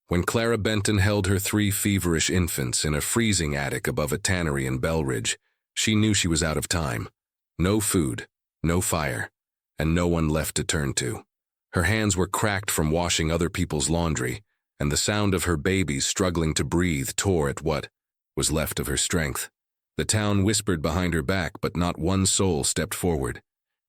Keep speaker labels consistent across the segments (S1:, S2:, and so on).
S1: When Clara Benton held her 3 feverish infants in a freezing attic above a tannery in Belridge, she knew she was out of time. No food, no fire, and no one left to turn to. Her hands were cracked from washing other people's laundry, and the sound of her babies struggling to breathe tore at what was left of her strength. The town whispered behind her back, but not one soul stepped forward.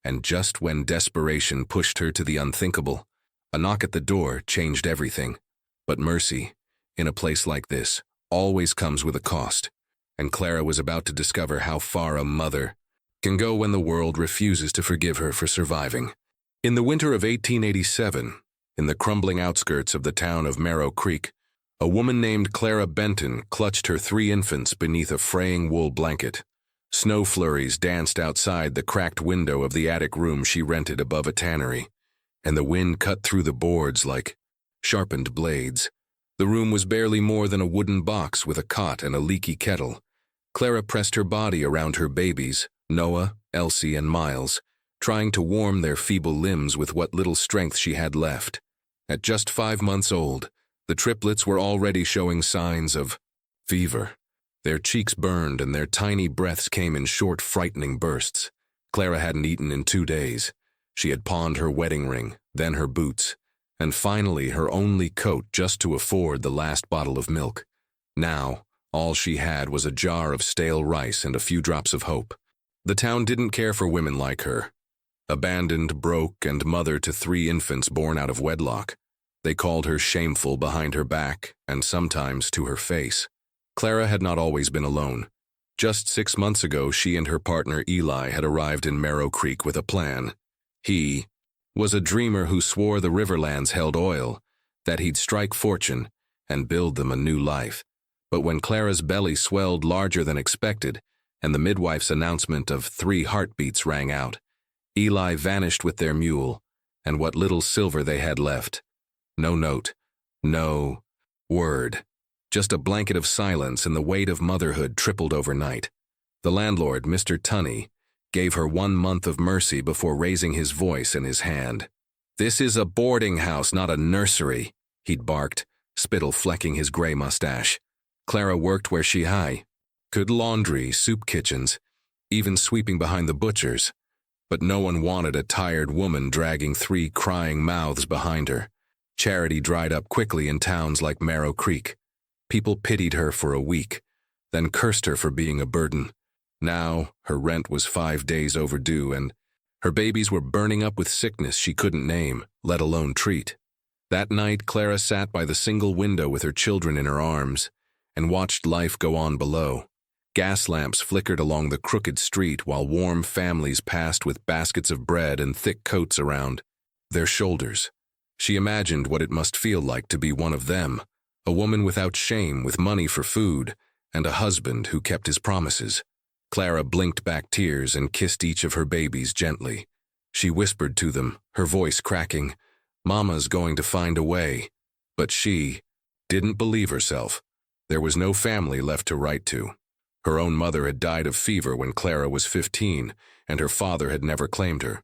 S1: And just when desperation pushed her to the unthinkable, a knock at the door changed everything. But mercy, in a place like this, always comes with a cost, and Clara was about to discover how far a mother can go when the world refuses to forgive her for surviving. In the winter of 1887, in the crumbling outskirts of the town of Merrow Creek, a woman named Clara Benton clutched her 3 infants beneath a fraying wool blanket. Snow flurries danced outside the cracked window of the attic room she rented above a tannery, and the wind cut through the boards like sharpened blades. The room was barely more than a wooden box with a cot and a leaky kettle. Clara pressed her body around her babies, Noah, Elsie, and Miles, trying to warm their feeble limbs with what little strength she had left. At just 5 months old, the triplets were already showing signs of fever. Their cheeks burned and their tiny breaths came in short, frightening bursts. Clara hadn't eaten in 2 days. She had pawned her wedding ring, then her boots, and finally her only coat just to afford the last bottle of milk. Now, all she had was a jar of stale rice and a few drops of hope. The town didn't care for women like her. Abandoned, broke, and mother to 3 infants born out of wedlock. They called her shameful behind her back, and sometimes to her face. Clara had not always been alone. Just 6 months ago, she and her partner Eli had arrived in Merrow Creek with a plan. He was a dreamer who swore the Riverlands held oil, that he'd strike fortune and build them a new life. But when Clara's belly swelled larger than expected, and the midwife's announcement of 3 heartbeats rang out, Eli vanished with their mule, and what little silver they had left. No note, no word, just a blanket of silence, and the weight of motherhood tripled overnight. The landlord, Mr. Tunney, gave her 1 month of mercy before raising his voice in his hand. "This is a boarding house, not a nursery," he'd barked, spittle flecking his gray mustache. Clara worked where she could: laundry, soup kitchens, even sweeping behind the butchers. But no one wanted a tired woman dragging 3 crying mouths behind her. Charity dried up quickly in towns like Merrow Creek. People pitied her for a week, then cursed her for being a burden. Now, her rent was 5 days overdue, and her babies were burning up with sickness she couldn't name, let alone treat. That night, Clara sat by the single window with her children in her arms and watched life go on below. Gas lamps flickered along the crooked street while warm families passed with baskets of bread and thick coats around their shoulders. She imagined what it must feel like to be one of them, a woman without shame, with money for food, and a husband who kept his promises. Clara blinked back tears and kissed each of her babies gently. She whispered to them, her voice cracking, "Mama's going to find a way." But she didn't believe herself. There was no family left to write to. Her own mother had died of fever when Clara was 15, and her father had never claimed her.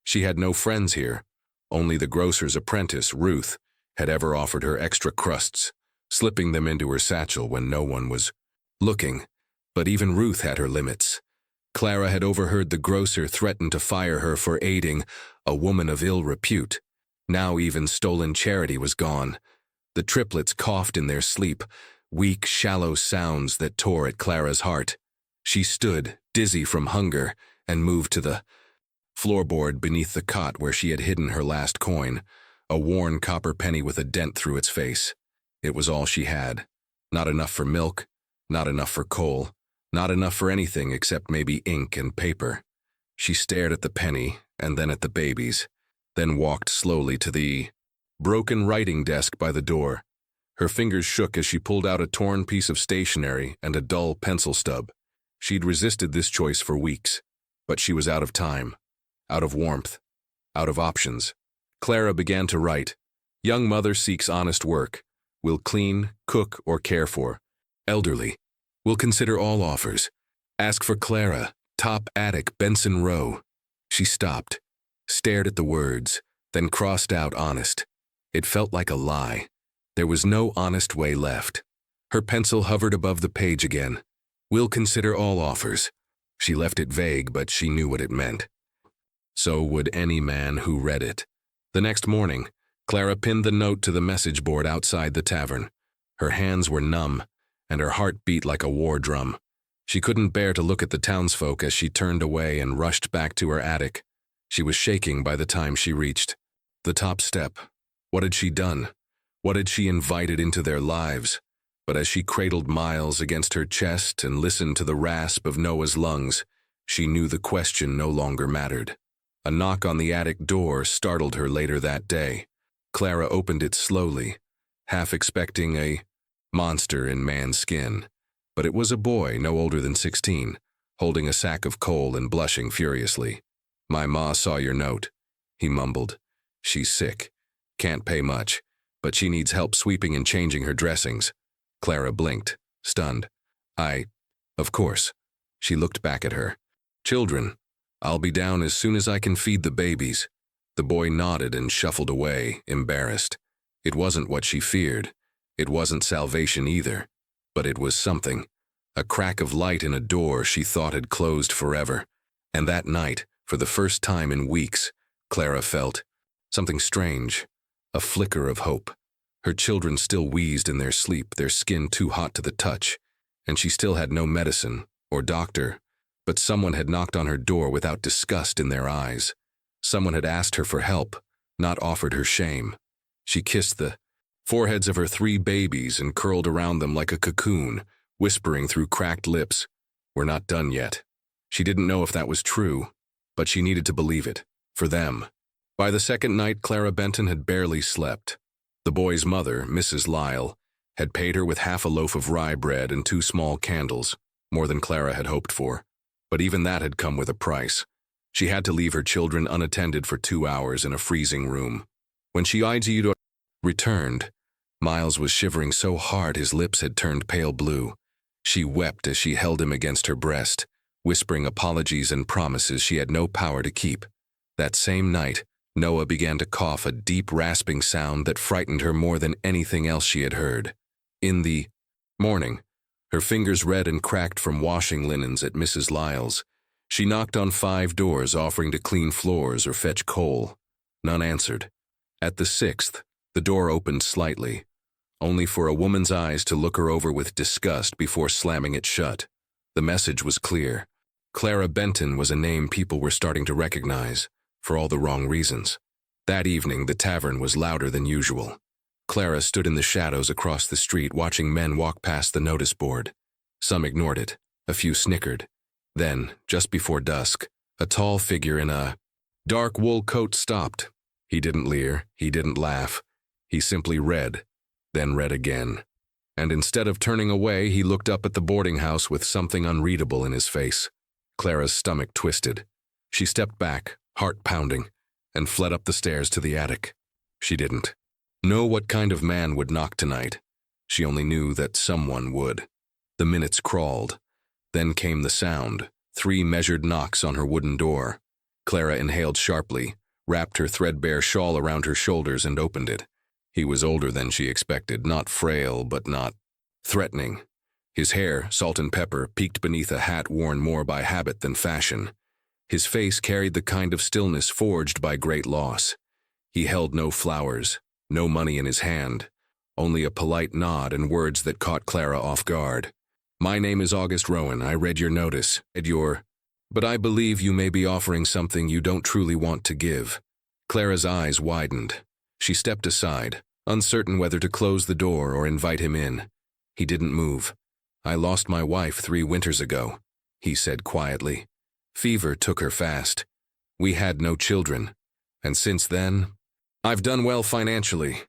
S1: She had no friends here. Only the grocer's apprentice, Ruth, had ever offered her extra crusts, slipping them into her satchel when no one was looking. But even Ruth had her limits. Clara had overheard the grocer threaten to fire her for aiding a woman of ill repute. Now even stolen charity was gone. The triplets coughed in their sleep, weak, shallow sounds that tore at Clara's heart. She stood, dizzy from hunger, and moved to the floorboard beneath the cot where she had hidden her last coin, a worn copper penny with a dent through its face. It was all she had. Not enough for milk, not enough for coal, not enough for anything except maybe ink and paper. She stared at the penny and then at the babies, then walked slowly to the broken writing desk by the door. Her fingers shook as she pulled out a torn piece of stationery and a dull pencil stub. She'd resisted this choice for weeks, but she was out of time, out of warmth, out of options. Clara began to write. "Young mother seeks honest work. Will clean, cook, or care for. Elderly. Will consider all offers. Ask for Clara, top attic, Benson Row." She stopped, stared at the words, then crossed out honest. It felt like a lie. There was no honest way left. Her pencil hovered above the page again. "We'll consider all offers." She left it vague, but she knew what it meant. So would any man who read it. The next morning, Clara pinned the note to the message board outside the tavern. Her hands were numb, and her heart beat like a war drum. She couldn't bear to look at the townsfolk as she turned away and rushed back to her attic. She was shaking by the time she reached the top step. What had she done? What had she invited into their lives? But as she cradled Miles against her chest and listened to the rasp of Noah's lungs, she knew the question no longer mattered. A knock on the attic door startled her later that day. Clara opened it slowly, half expecting a monster in man's skin. But it was a boy no older than 16, holding a sack of coal and blushing furiously. "My ma saw your note," he mumbled. "She's sick. Can't pay much, but she needs help sweeping and changing her dressings." Clara blinked, stunned. Of course." She looked back at her. "Children, I'll be down as soon as I can feed the babies." The boy nodded and shuffled away, embarrassed. It wasn't what she feared. It wasn't salvation either. But it was something. A crack of light in a door she thought had closed forever. And that night, for the first time in weeks, Clara felt something strange, a flicker of hope. Her children still wheezed in their sleep, their skin too hot to the touch, and she still had no medicine or doctor, but someone had knocked on her door without disgust in their eyes. Someone had asked her for help, not offered her shame. She kissed the foreheads of her 3 babies and curled around them like a cocoon, whispering through cracked lips, "We're not done yet." She didn't know if that was true, but she needed to believe it, for them. By the second night, Clara Benton had barely slept. The boy's mother, Mrs. Lyle, had paid her with half a loaf of rye bread and 2 small candles, more than Clara had hoped for. But even that had come with a price. She had to leave her children unattended for 2 hours in a freezing room. When she returned, Miles was shivering so hard his lips had turned pale blue. She wept as she held him against her breast, whispering apologies and promises she had no power to keep. That same night, Noah began to cough, a deep rasping sound that frightened her more than anything else she had heard. In the morning, her fingers red and cracked from washing linens at Mrs. Lyle's, she knocked on 5 doors offering to clean floors or fetch coal. None answered. At the 6th, the door opened slightly, only for a woman's eyes to look her over with disgust before slamming it shut. The message was clear. Clara Benton was a name people were starting to recognize, for all the wrong reasons. That evening, the tavern was louder than usual. Clara stood in the shadows across the street watching men walk past the notice board. Some ignored it. A few snickered. Then, just before dusk, a tall figure in a dark wool coat stopped. He didn't leer, he didn't laugh. He simply read, then read again. And instead of turning away, he looked up at the boarding house with something unreadable in his face. Clara's stomach twisted. She stepped back, heart pounding, and fled up the stairs to the attic. She didn't know what kind of man would knock tonight. She only knew that someone would. The minutes crawled. Then came the sound, 3 measured knocks on her wooden door. Clara inhaled sharply, wrapped her threadbare shawl around her shoulders and opened it. He was older than she expected, not frail, but not threatening. His hair, salt and pepper, peeked beneath a hat worn more by habit than fashion. His face carried the kind of stillness forged by great loss. He held no flowers, no money in his hand, only a polite nod and words that caught Clara off guard. "My name is August Rowan. I read your notice, but I believe you may be offering something you don't truly want to give." Clara's eyes widened. She stepped aside, uncertain whether to close the door or invite him in. He didn't move. "I lost my wife 3 winters ago," he said quietly. "Fever took her fast. We had no children. And since then, I've done well financially,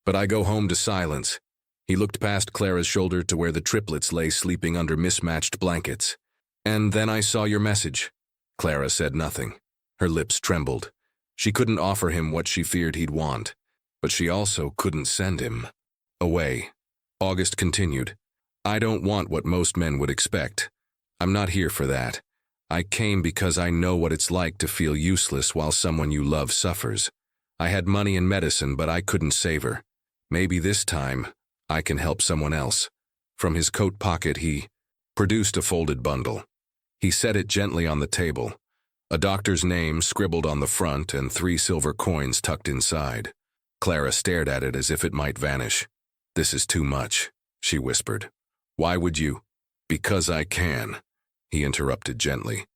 S1: but I go home to silence." He looked past Clara's shoulder to where the triplets lay sleeping under mismatched blankets. "And then I saw your message." Clara said nothing. Her lips trembled. She couldn't offer him what she feared he'd want, but she also couldn't send him away. August continued, "I don't want what most men would expect. I'm not here for that. I came because I know what it's like to feel useless while someone you love suffers. I had money and medicine, but I couldn't save her. Maybe this time, I can help someone else. From his coat pocket he produced a folded bundle. He set it gently on the table, a doctor's name scribbled on the front and 3 silver coins tucked inside. Clara stared at it as if it might vanish. "This is too much," she whispered. "Why would you?" "Because I can," he interrupted gently.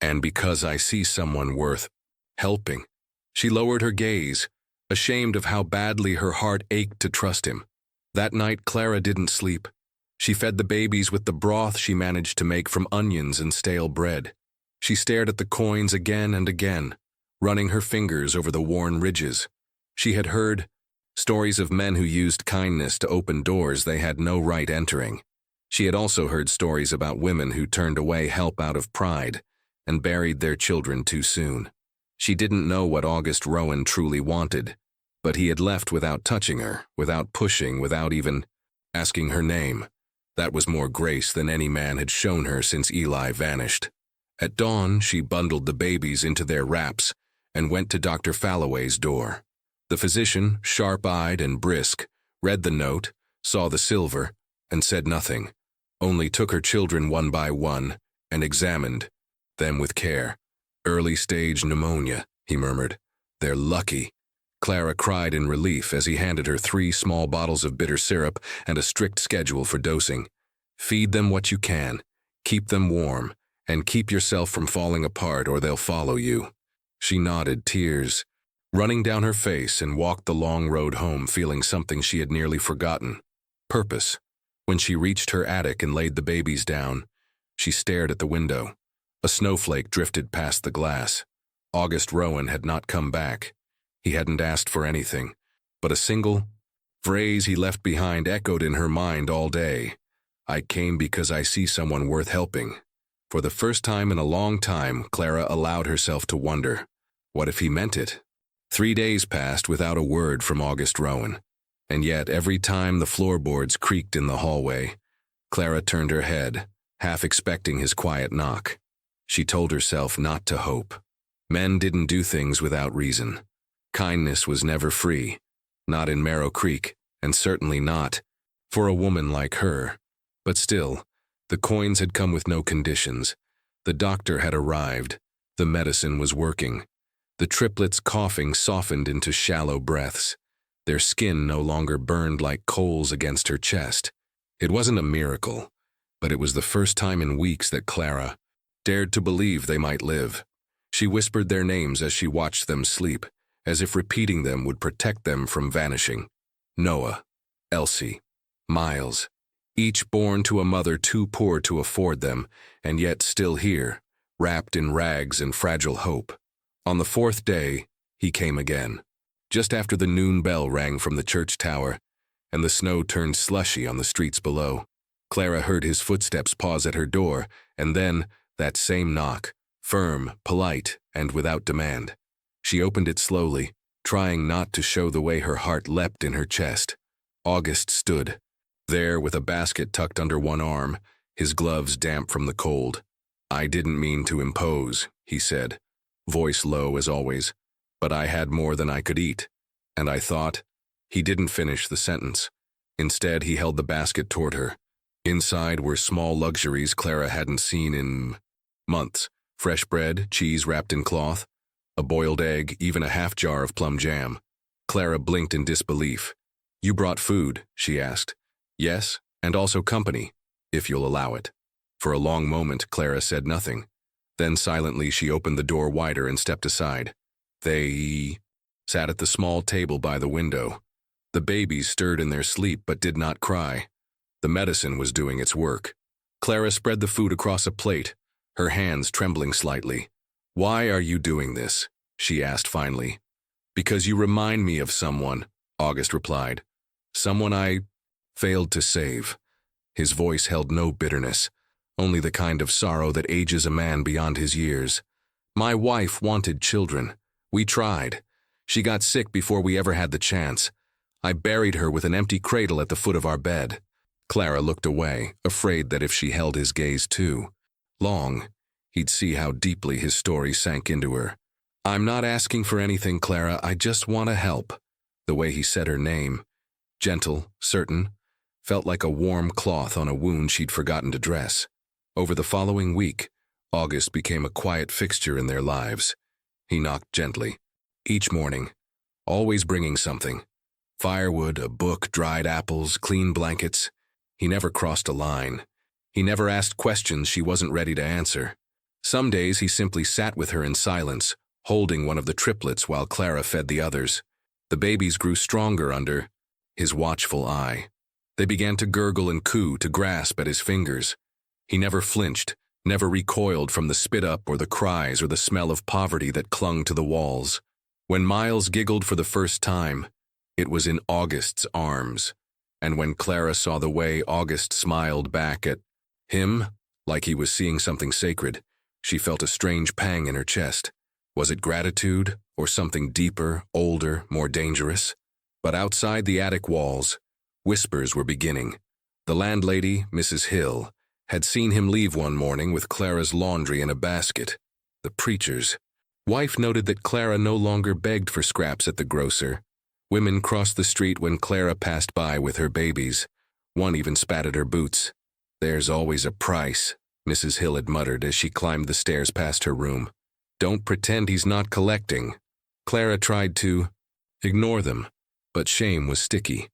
S1: "And because I see someone worth helping." She lowered her gaze, ashamed of how badly her heart ached to trust him. That night, Clara didn't sleep. She fed the babies with the broth she managed to make from onions and stale bread. She stared at the coins again and again, running her fingers over the worn ridges. She had heard stories of men who used kindness to open doors they had no right entering. She had also heard stories about women who turned away help out of pride and buried their children too soon. She didn't know what August Rowan truly wanted, but he had left without touching her, without pushing, without even asking her name. That was more grace than any man had shown her since Eli vanished. At dawn, she bundled the babies into their wraps and went to Dr. Falloway's door. The physician, sharp-eyed and brisk, read the note, saw the silver, and said nothing, only took her children one by one and examined them with care. "Early-stage pneumonia," he murmured. "They're lucky." Clara cried in relief as he handed her 3 small bottles of bitter syrup and a strict schedule for dosing. "Feed them what you can, keep them warm, and keep yourself from falling apart or they'll follow you." She nodded, tears running down her face, and walked the long road home feeling something she had nearly forgotten: purpose. When she reached her attic and laid the babies down, she stared at the window. A snowflake drifted past the glass. August Rowan had not come back. He hadn't asked for anything, but a single phrase he left behind echoed in her mind all day. "I came because I see someone worth helping." For the first time in a long time, Clara allowed herself to wonder, what if he meant it? 3 days passed without a word from August Rowan, and yet every time the floorboards creaked in the hallway, Clara turned her head, half expecting his quiet knock. She told herself not to hope. Men didn't do things without reason. Kindness was never free, not in Marrow Creek, and certainly not for a woman like her. But still, the coins had come with no conditions. The doctor had arrived. The medicine was working. The triplets' coughing softened into shallow breaths. Their skin no longer burned like coals against her chest. It wasn't a miracle, but it was the first time in weeks that Clara dared to believe they might live. She whispered their names as she watched them sleep, as if repeating them would protect them from vanishing. Noah, Elsie, Miles, each born to a mother too poor to afford them, and yet still here, wrapped in rags and fragile hope. On the 4th day, he came again, just after the noon bell rang from the church tower, and the snow turned slushy on the streets below. Clara heard his footsteps pause at her door, and then that same knock, firm, polite, and without demand. She opened it slowly, trying not to show the way her heart leapt in her chest. August stood there with a basket tucked under one arm, his gloves damp from the cold. "I didn't mean to impose," he said, voice low as always, "but I had more than I could eat, and I thought—" He didn't finish the sentence. Instead, he held the basket toward her. Inside were small luxuries Clara hadn't seen in months: fresh bread, cheese wrapped in cloth, a boiled egg, even a half jar of plum jam. Clara blinked in disbelief. "You brought food?" she asked. "Yes, and also company, if you'll allow it." For a long moment, Clara said nothing. Then silently she opened the door wider and stepped aside. They sat at the small table by the window. The babies stirred in their sleep but did not cry. The medicine was doing its work. Clara spread the food across a plate, her hands trembling slightly. "Why are you doing this?" she asked finally. "Because you remind me of someone," August replied. "Someone I failed to save." His voice held no bitterness, only the kind of sorrow that ages a man beyond his years. "My wife wanted children. We tried. She got sick before we ever had the chance. I buried her with an empty cradle at the foot of our bed." Clara looked away, afraid that if she held his gaze too long, he'd see how deeply his story sank into her. "I'm not asking for anything, Clara. I just want to help." The way he said her name, Gentle, certain, felt like a warm cloth on a wound she'd forgotten to dress. Over the following week, August became a quiet fixture in their lives. He knocked gently, each morning, always bringing something. Firewood, a book, dried apples, clean blankets. He never crossed a line. He never asked questions she wasn't ready to answer. Some days he simply sat with her in silence, holding one of the triplets while Clara fed the others. The babies grew stronger under his watchful eye. They began to gurgle and coo, to grasp at his fingers. He never flinched, never recoiled from the spit-up or the cries or the smell of poverty that clung to the walls. When Miles giggled for the first time, it was in August's arms. And when Clara saw the way August smiled back at him, like he was seeing something sacred, she felt a strange pang in her chest. Was it gratitude, or something deeper, older, more dangerous? But outside the attic walls, whispers were beginning. The landlady, Mrs. Hill, had seen him leave one morning with Clara's laundry in a basket. The preacher's wife noted that Clara no longer begged for scraps at the grocer. Women crossed the street when Clara passed by with her babies. One even spat at her boots. "There's always a price," Mrs. Hill had muttered as she climbed the stairs past her room. "Don't pretend he's not collecting." Clara tried to ignore them, but shame was sticky.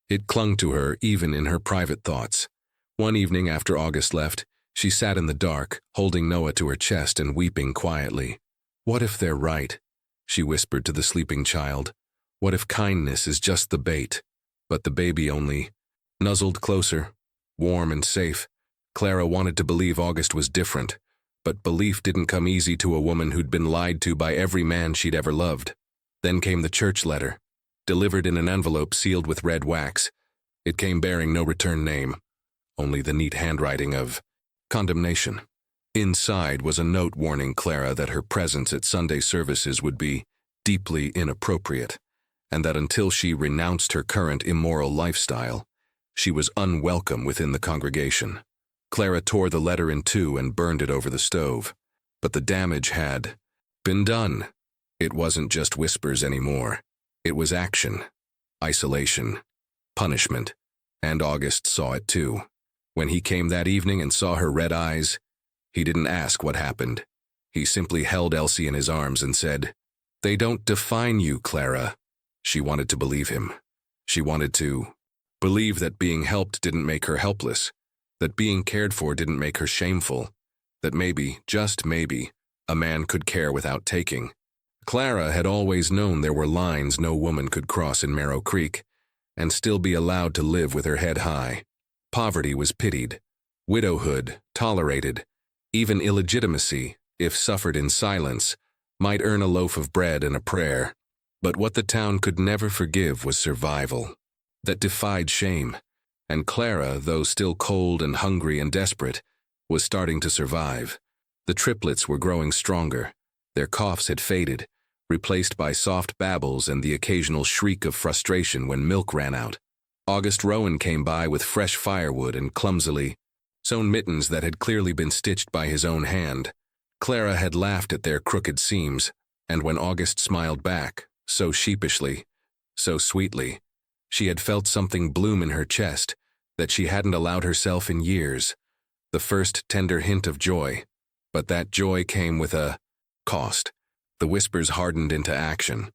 S1: It clung to her even in her private thoughts. One evening after August left, she sat in the dark, holding Noah to her chest and weeping quietly. "What if they're right?" she whispered to the sleeping child. "What if kindness is just the bait?" But the baby only nuzzled closer, warm and safe. Clara wanted to believe August was different, but belief didn't come easy to a woman who'd been lied to by every man she'd ever loved. Then came the church letter, delivered in an envelope sealed with red wax. It came bearing no return name, only the neat handwriting of condemnation. Inside was a note warning Clara that her presence at Sunday services would be deeply inappropriate, and that until she renounced her current immoral lifestyle, she was unwelcome within the congregation. Clara tore the letter in two and burned it over the stove. But the damage had been done. It wasn't just whispers anymore. It was action, isolation, punishment, and August saw it too. When he came that evening and saw her red eyes, he didn't ask what happened. He simply held Elsie in his arms and said, "They don't define you, Clara." She wanted to believe him. She wanted to believe that being helped didn't make her helpless, that being cared for didn't make her shameful, that maybe, just maybe, a man could care without taking. Clara had always known there were lines no woman could cross in Marrow Creek and still be allowed to live with her head high. Poverty was pitied, widowhood tolerated, even illegitimacy, if suffered in silence, might earn a loaf of bread and a prayer. But what the town could never forgive was survival. That defied shame. And Clara, though still cold and hungry and desperate, was starting to survive. The triplets were growing stronger. Their coughs had faded, replaced by soft babbles and the occasional shriek of frustration when milk ran out. August Rowan came by with fresh firewood and clumsily sewn mittens that had clearly been stitched by his own hand. Clara had laughed at their crooked seams, and when August smiled back, so sheepishly, so sweetly, she had felt something bloom in her chest that she hadn't allowed herself in years. The first tender hint of joy. But that joy came with a cost. The whispers hardened into action.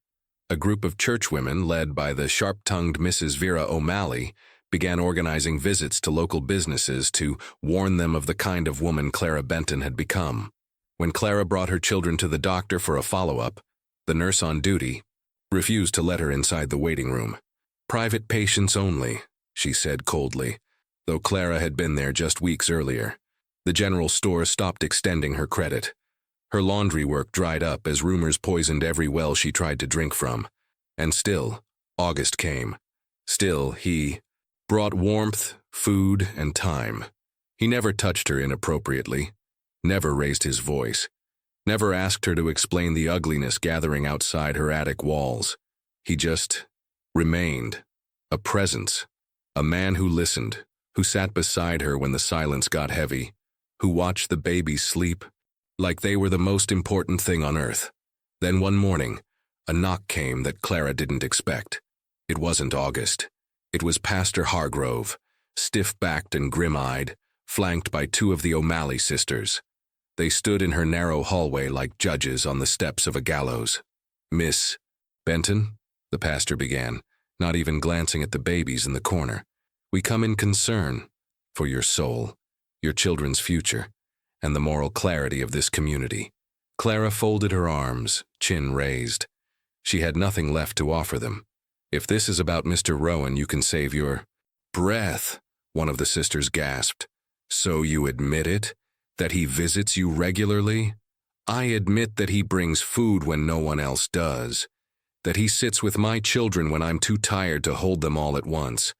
S1: A group of churchwomen, led by the sharp-tongued Mrs. Vera O'Malley, began organizing visits to local businesses to warn them of the kind of woman Clara Benton had become. When Clara brought her children to the doctor for a follow-up, the nurse on duty refused to let her inside the waiting room. "Private patients only," she said coldly, though Clara had been there just weeks earlier. The general store stopped extending her credit. Her laundry work dried up as rumors poisoned every well she tried to drink from. And still, August came. Still, he brought warmth, food, and time. He never touched her inappropriately, never raised his voice, never asked her to explain the ugliness gathering outside her attic walls. He just remained, a presence, a man who listened, who sat beside her when the silence got heavy, who watched the babies sleep like they were the most important thing on earth. Then one morning, a knock came that Clara didn't expect. It wasn't August. It was Pastor Hargrove, stiff-backed and grim-eyed, flanked by two of the O'Malley sisters. They stood in her narrow hallway like judges on the steps of a gallows. "Miss Benton," the pastor began, not even glancing at the babies in the corner, "we come in concern for your soul, your children's future, and the moral clarity of this community." Clara folded her arms, chin raised. She had nothing left to offer them. "If this is about Mr. Rowan, you can save your breath," one of the sisters gasped. "So you admit it? That he visits you regularly?" "I admit that he brings food when no one else does. That he sits with my children when I'm too tired to hold them all at once.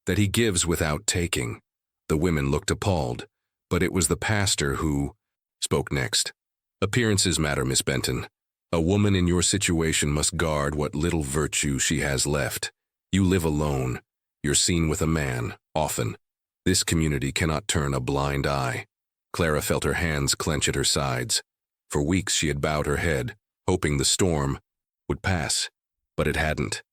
S1: That he gives without taking." The women looked appalled, but it was the pastor who spoke next. "Appearances matter, Miss Benton. A woman in your situation must guard what little virtue she has left. You live alone. You're seen with a man, often. This community cannot turn a blind eye." Clara felt her hands clench at her sides. For weeks she had bowed her head, hoping the storm would pass, but it hadn't.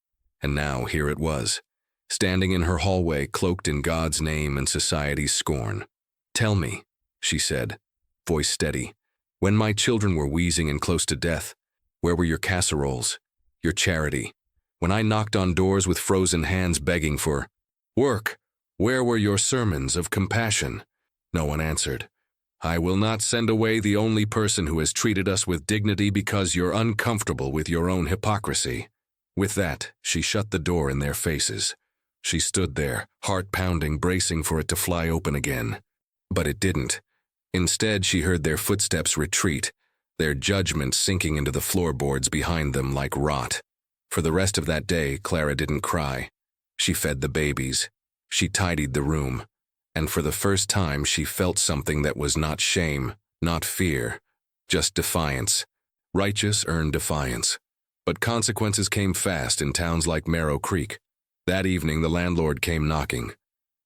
S1: And now here it was, standing in her hallway, cloaked in God's name and society's scorn. "Tell me," she said, voice steady, "when my children were wheezing and close to death, where were your casseroles, your charity? When I knocked on doors with frozen hands begging for work, where were your sermons of compassion?" No one answered. "I will not send away the only person who has treated us with dignity because you're uncomfortable with your own hypocrisy." With that, she shut the door in their faces. She stood there, heart pounding, bracing for it to fly open again. But it didn't. Instead, she heard their footsteps retreat, their judgment sinking into the floorboards behind them like rot. For the rest of that day, Clara didn't cry. She fed the babies. She tidied the room. And for the first time, she felt something that was not shame, not fear, just defiance. Righteous earned defiance. But consequences came fast in towns like Marrow Creek. That evening, the landlord came knocking.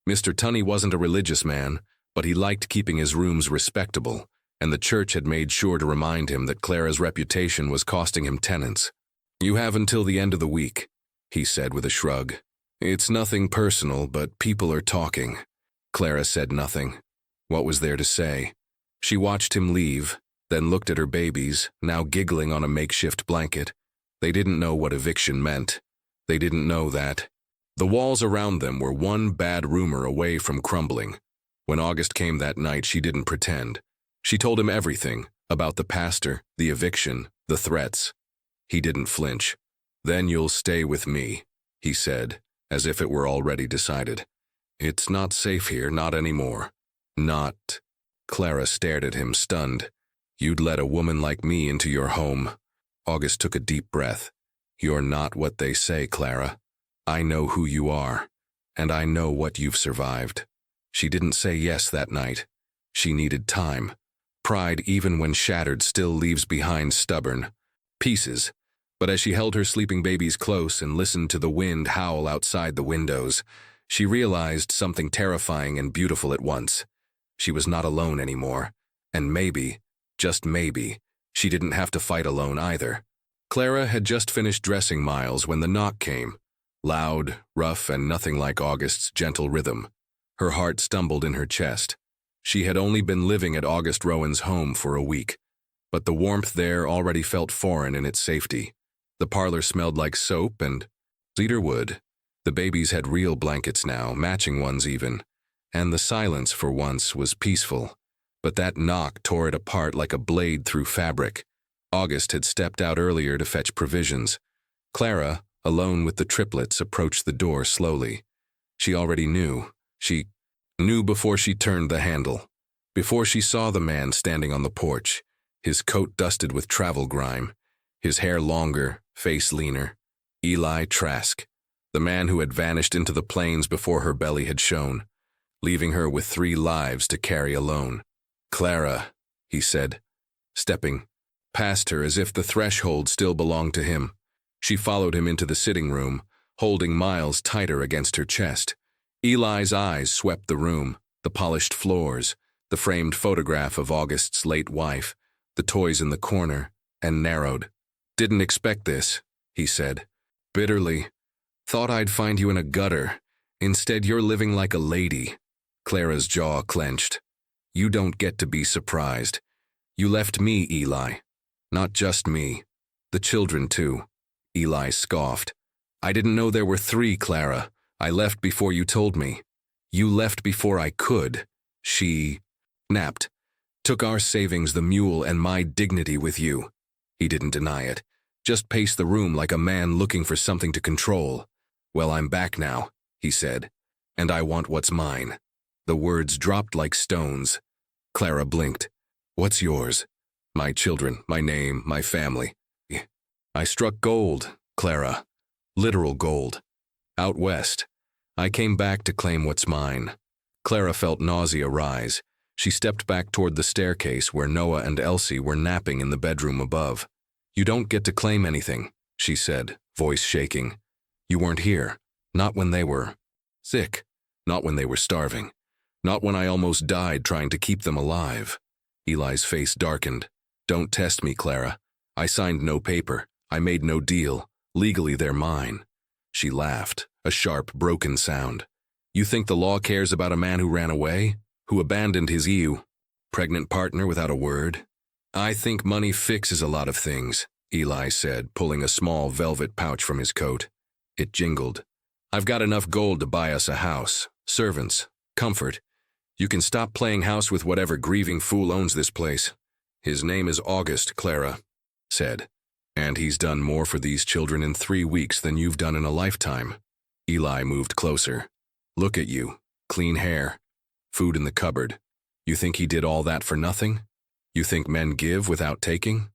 S1: Mr. Tunney wasn't a religious man, but he liked keeping his rooms respectable, and the church had made sure to remind him that Clara's reputation was costing him tenants. "You have until the end of the week," he said with a shrug. "It's nothing personal, but people are talking." Clara said nothing. What was there to say? She watched him leave, then looked at her babies, now giggling on a makeshift blanket. They didn't know what eviction meant. They didn't know that. The walls around them were one bad rumor away from crumbling. When August came that night, she didn't pretend. She told him everything, about the pastor, the eviction, the threats. He didn't flinch. "Then you'll stay with me," he said, as if it were already decided. "It's not safe here, not anymore." "Not?" Clara stared at him, stunned. "You'd let a woman like me into your home?" August took a deep breath. "You're not what they say, Clara. I know who you are, and I know what you've survived." She didn't say yes that night. She needed time. Pride, even when shattered, still leaves behind stubborn pieces. But as she held her sleeping babies close and listened to the wind howl outside the windows, she realized something terrifying and beautiful at once. She was not alone anymore, and maybe, just maybe, she didn't have to fight alone either. Clara had just finished dressing Miles when the knock came, loud, rough, and nothing like August's gentle rhythm. Her heart stumbled in her chest. She had only been living at August Rowan's home for a week, but the warmth there already felt foreign in its safety. The parlor smelled like soap and cedar wood. The babies had real blankets now, matching ones even, and the silence for once was peaceful. But that knock tore it apart like a blade through fabric. August had stepped out earlier to fetch provisions. Clara, alone with the triplets, approached the door slowly. She already knew. She knew before she turned the handle, before she saw the man standing on the porch, his coat dusted with travel grime, his hair longer, face leaner. Eli Trask, the man who had vanished into the plains before her belly had shown, leaving her with 3 lives to carry alone. "Clara," he said, stepping past her as if the threshold still belonged to him. She followed him into the sitting room, holding Miles tighter against her chest. Eli's eyes swept the room, the polished floors, the framed photograph of August's late wife, the toys in the corner, and narrowed. "Didn't expect this," he said, bitterly. "Thought I'd find you in a gutter, Instead, you're living like a lady. Clara's jaw clenched. You don't get to be surprised. You left me, Eli. Not just me. The children, too. Eli scoffed. I didn't know there were 3, Clara. I left before you told me. You left before I could. She snapped. Took our savings, the mule, and my dignity with you. He didn't deny it. Just paced the room like a man looking for something to control. Well, I'm back now, he said. And I want what's mine. The words dropped like stones. Clara blinked. What's yours? My children, my name, my family. I struck gold, Clara. Literal gold. Out west. I came back to claim what's mine. Clara felt nausea rise. She stepped back toward the staircase where Noah and Elsie were napping in the bedroom above. You don't get to claim anything, she said, voice shaking. You weren't here. Not when they were sick. Not when they were starving. Not when I almost died trying to keep them alive. Eli's face darkened. Don't test me, Clara. I signed no paper. I made no deal. Legally, they're mine. She laughed, a sharp, broken sound. You think the law cares about a man who ran away? Who abandoned his pregnant partner without a word? I think money fixes a lot of things, Eli said, pulling a small velvet pouch from his coat. It jingled. I've got enough gold to buy us a house, servants, comfort. You can stop playing house with whatever grieving fool owns this place. His name is August, Clara said. And he's done more for these children in 3 weeks than you've done in a lifetime. Eli moved closer. Look at you. Clean hair. Food in the cupboard. You think he did all that for nothing? You think men give without taking?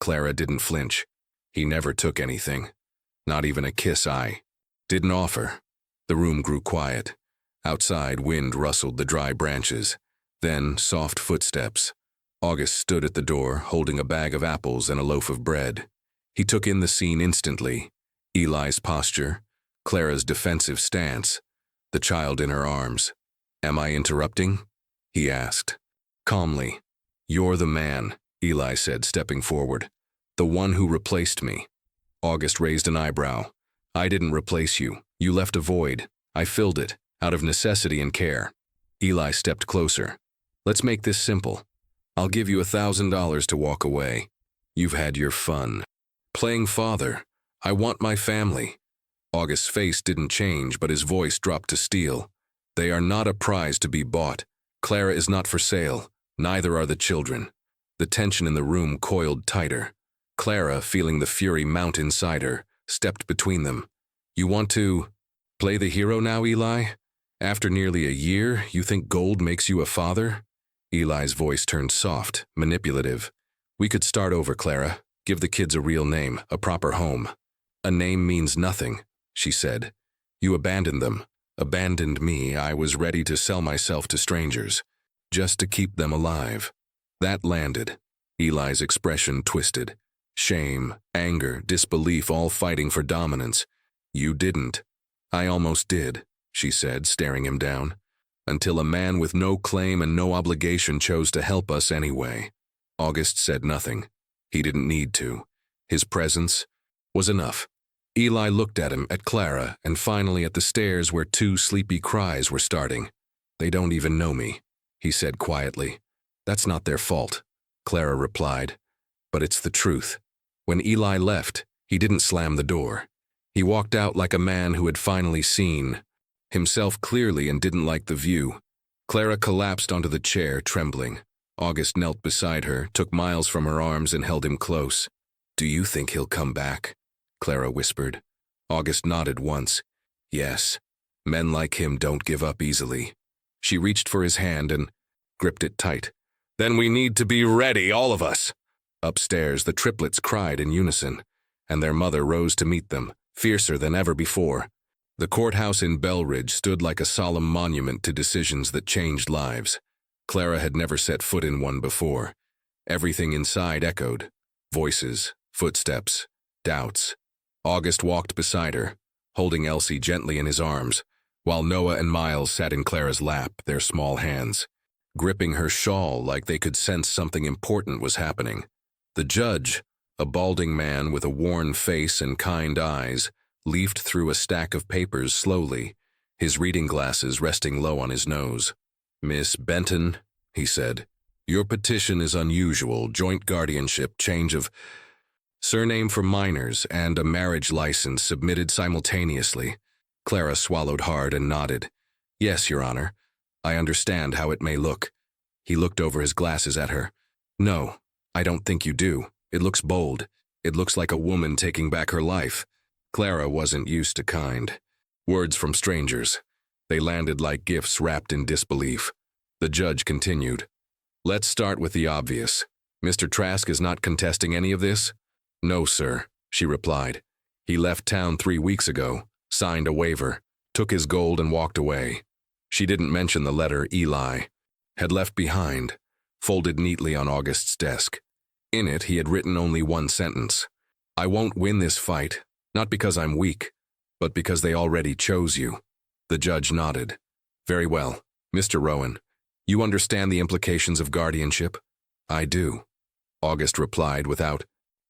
S1: Clara didn't flinch. He never took anything. Not even a kiss I didn't offer. The room grew quiet. Outside, wind rustled the dry branches. Then, soft footsteps. August stood at the door, holding a bag of apples and a loaf of bread. He took in the scene instantly. Eli's posture, Clara's defensive stance, the child in her arms. Am I interrupting? He asked. Calmly. You're the man, Eli said, stepping forward. The one who replaced me. August raised an eyebrow. I didn't replace you. You left a void. I filled it, out of necessity and care. Eli stepped closer. Let's make this simple. I'll give you $1,000 to walk away. You've had your fun. Playing father. I want my family. August's face didn't change, but his voice dropped to steel. They are not a prize to be bought. Clara is not for sale. Neither are the children. The tension in the room coiled tighter. Clara, feeling the fury mount inside her, stepped between them. You want to play the hero now, Eli? After nearly a year, you think gold makes you a father? Eli's voice turned soft, manipulative. We could start over, Clara. Give the kids a real name, a proper home. A name means nothing, she said. You abandoned them. Abandoned me. I was ready to sell myself to strangers, just to keep them alive. That landed. Eli's expression twisted. Shame, anger, disbelief, all fighting for dominance. You didn't. I almost did, she said, staring him down. Until a man with no claim and no obligation chose to help us anyway. August said nothing. He didn't need to. His presence was enough. Eli looked at him, at Clara, and finally at the stairs where 2 sleepy cries were starting. They don't even know me, he said quietly. That's not their fault, Clara replied. But it's the truth. When Eli left, he didn't slam the door. He walked out like a man who had finally seen himself clearly and didn't like the view. Clara collapsed onto the chair, trembling. August knelt beside her, took Miles from her arms and held him close. Do you think he'll come back? Clara whispered. August nodded once. Yes. Men like him don't give up easily. She reached for his hand and gripped it tight. Then we need to be ready, all of us. Upstairs, the triplets cried in unison, and their mother rose to meet them, fiercer than ever before. The courthouse in Belridge stood like a solemn monument to decisions that changed lives. Clara had never set foot in one before. Everything inside echoed. Voices, footsteps, doubts. August walked beside her, holding Elsie gently in his arms, while Noah and Miles sat in Clara's lap, their small hands, gripping her shawl like they could sense something important was happening. The judge, a balding man with a worn face and kind eyes, leafed through a stack of papers slowly, his reading glasses resting low on his nose. "Miss Benton," he said, "your petition is unusual. Joint guardianship, change of surname for minors, and a marriage license submitted simultaneously." Clara swallowed hard and nodded. "Yes, Your Honor. I understand how it may look." He looked over his glasses at her. "No, I don't think you do. It looks bold. It looks like a woman taking back her life." Clara wasn't used to kind words from strangers. They landed like gifts wrapped in disbelief. The judge continued. "Let's start with the obvious. Mr. Trask is not contesting any of this?" "No, sir," she replied. "He left town 3 weeks ago, signed a waiver, took his gold and walked away." She didn't mention the letter Eli had left behind, folded neatly on August's desk. In it, he had written only one sentence. "I won't win this fight, not because I'm weak, but because they already chose you." The judge nodded. "Very well, Mr. Rowan. You understand the implications of guardianship?" "I do," August replied without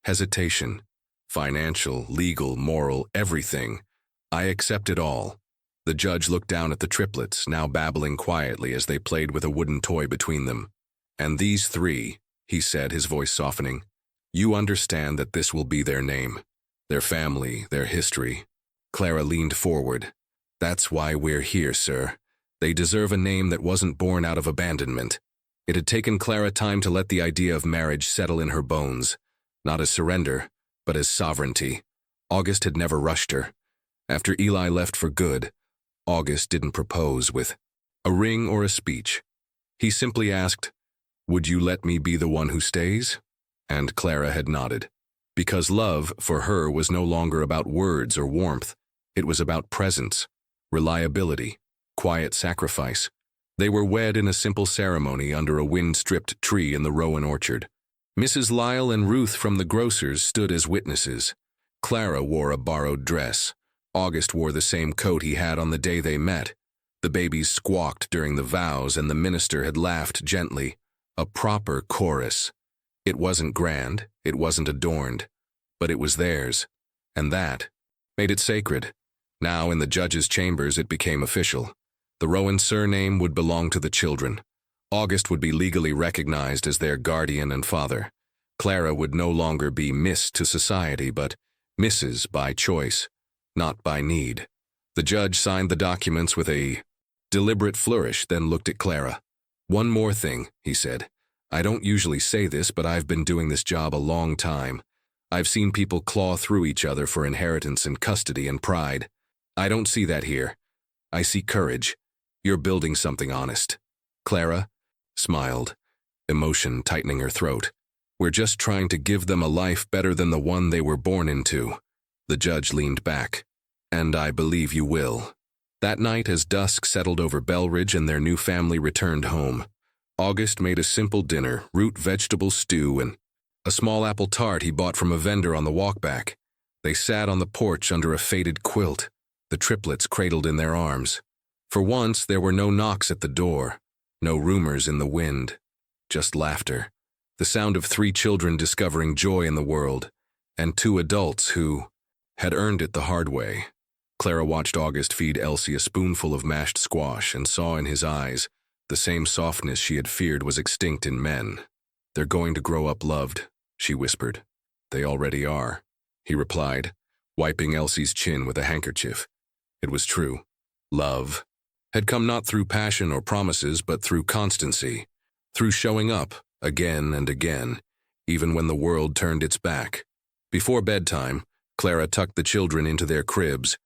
S1: hesitation. "Financial, legal, moral, everything. I accept it all." The judge looked down at the triplets, now babbling quietly as they played with a wooden toy between them. "And these 3, he said, his voice softening, "you understand that this will be their name, their family, their history." Clara leaned forward. "That's why we're here, sir. They deserve a name that wasn't born out of abandonment." It had taken Clara time to let the idea of marriage settle in her bones, not as surrender, but as sovereignty. August had never rushed her. After Eli left for good, August didn't propose with a ring or a speech. He simply asked, "Would you let me be the one who stays?" And Clara had nodded. Because love, for her, was no longer about words or warmth. It was about presence, reliability, quiet sacrifice. They were wed in a simple ceremony under a wind-stripped tree in the Rowan orchard. Mrs. Lyle and Ruth from the grocer's stood as witnesses. Clara wore a borrowed dress. August wore the same coat he had on the day they met. The babies squawked during the vows, and the minister had laughed gently. A proper chorus. It wasn't grand, it wasn't adorned, but it was theirs, and that made it sacred. Now, in the judge's chambers, it became official. The Rowan surname would belong to the children. August would be legally recognized as their guardian and father. Clara would no longer be Miss to society, but Mrs. by choice, not by need. The judge signed the documents with a deliberate flourish, then looked at Clara. "One more thing," he said. "I don't usually say this, but I've been doing this job a long time. I've seen people claw through each other for inheritance and custody and pride. I don't see that here. I see courage. You're building something honest." Clara smiled, emotion tightening her throat. "We're just trying to give them a life better than the one they were born into." The judge leaned back. "And I believe you will." That night, as dusk settled over Belridge and their new family returned home, August made a simple dinner, root vegetable stew and a small apple tart he bought from a vendor on the walk back. They sat on the porch under a faded quilt, the triplets cradled in their arms. For once, there were no knocks at the door, no rumors in the wind, just laughter, the sound of 3 children discovering joy in the world, and 2 adults who had earned it the hard way. Clara watched August feed Elsie a spoonful of mashed squash and saw in his eyes the same softness she had feared was extinct in men. "They're going to grow up loved," she whispered. "They already are," he replied, wiping Elsie's chin with a handkerchief. It was true. Love had come not through passion or promises, but through constancy, through showing up again and again, even when the world turned its back. Before bedtime, Clara tucked the children into their cribs,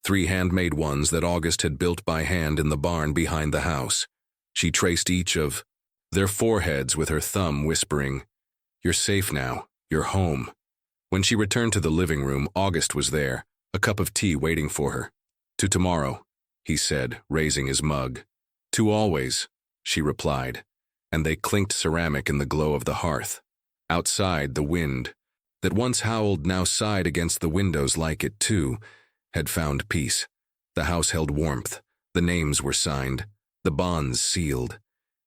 S1: 3 handmade ones that August had built by hand in the barn behind the house. She traced each of their foreheads with her thumb, whispering, "You're safe now. You're home." When she returned to the living room, August was there, a cup of tea waiting for her. "To tomorrow," he said, raising his mug. "To always," she replied, and they clinked ceramic in the glow of the hearth. Outside, the wind, that once howled, now sighed against the windows like it, too, had found peace. The house held warmth. The names were signed. The bonds sealed.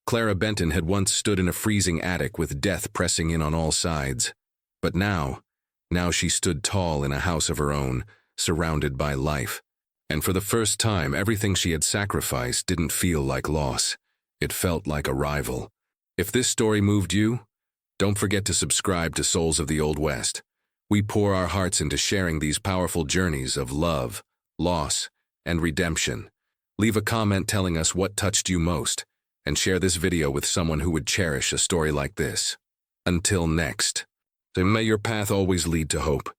S1: Clara Benton had once stood in a freezing attic with death pressing in on all sides. But now she stood tall in a house of her own, surrounded by life. And for the first time, everything she had sacrificed didn't feel like loss. It felt like arrival. If this story moved you, don't forget to subscribe to Souls of the Old West. We pour our hearts into sharing these powerful journeys of love, loss, and redemption. Leave a comment telling us what touched you most, and share this video with someone who would cherish a story like this. Until next, may your path always lead to hope.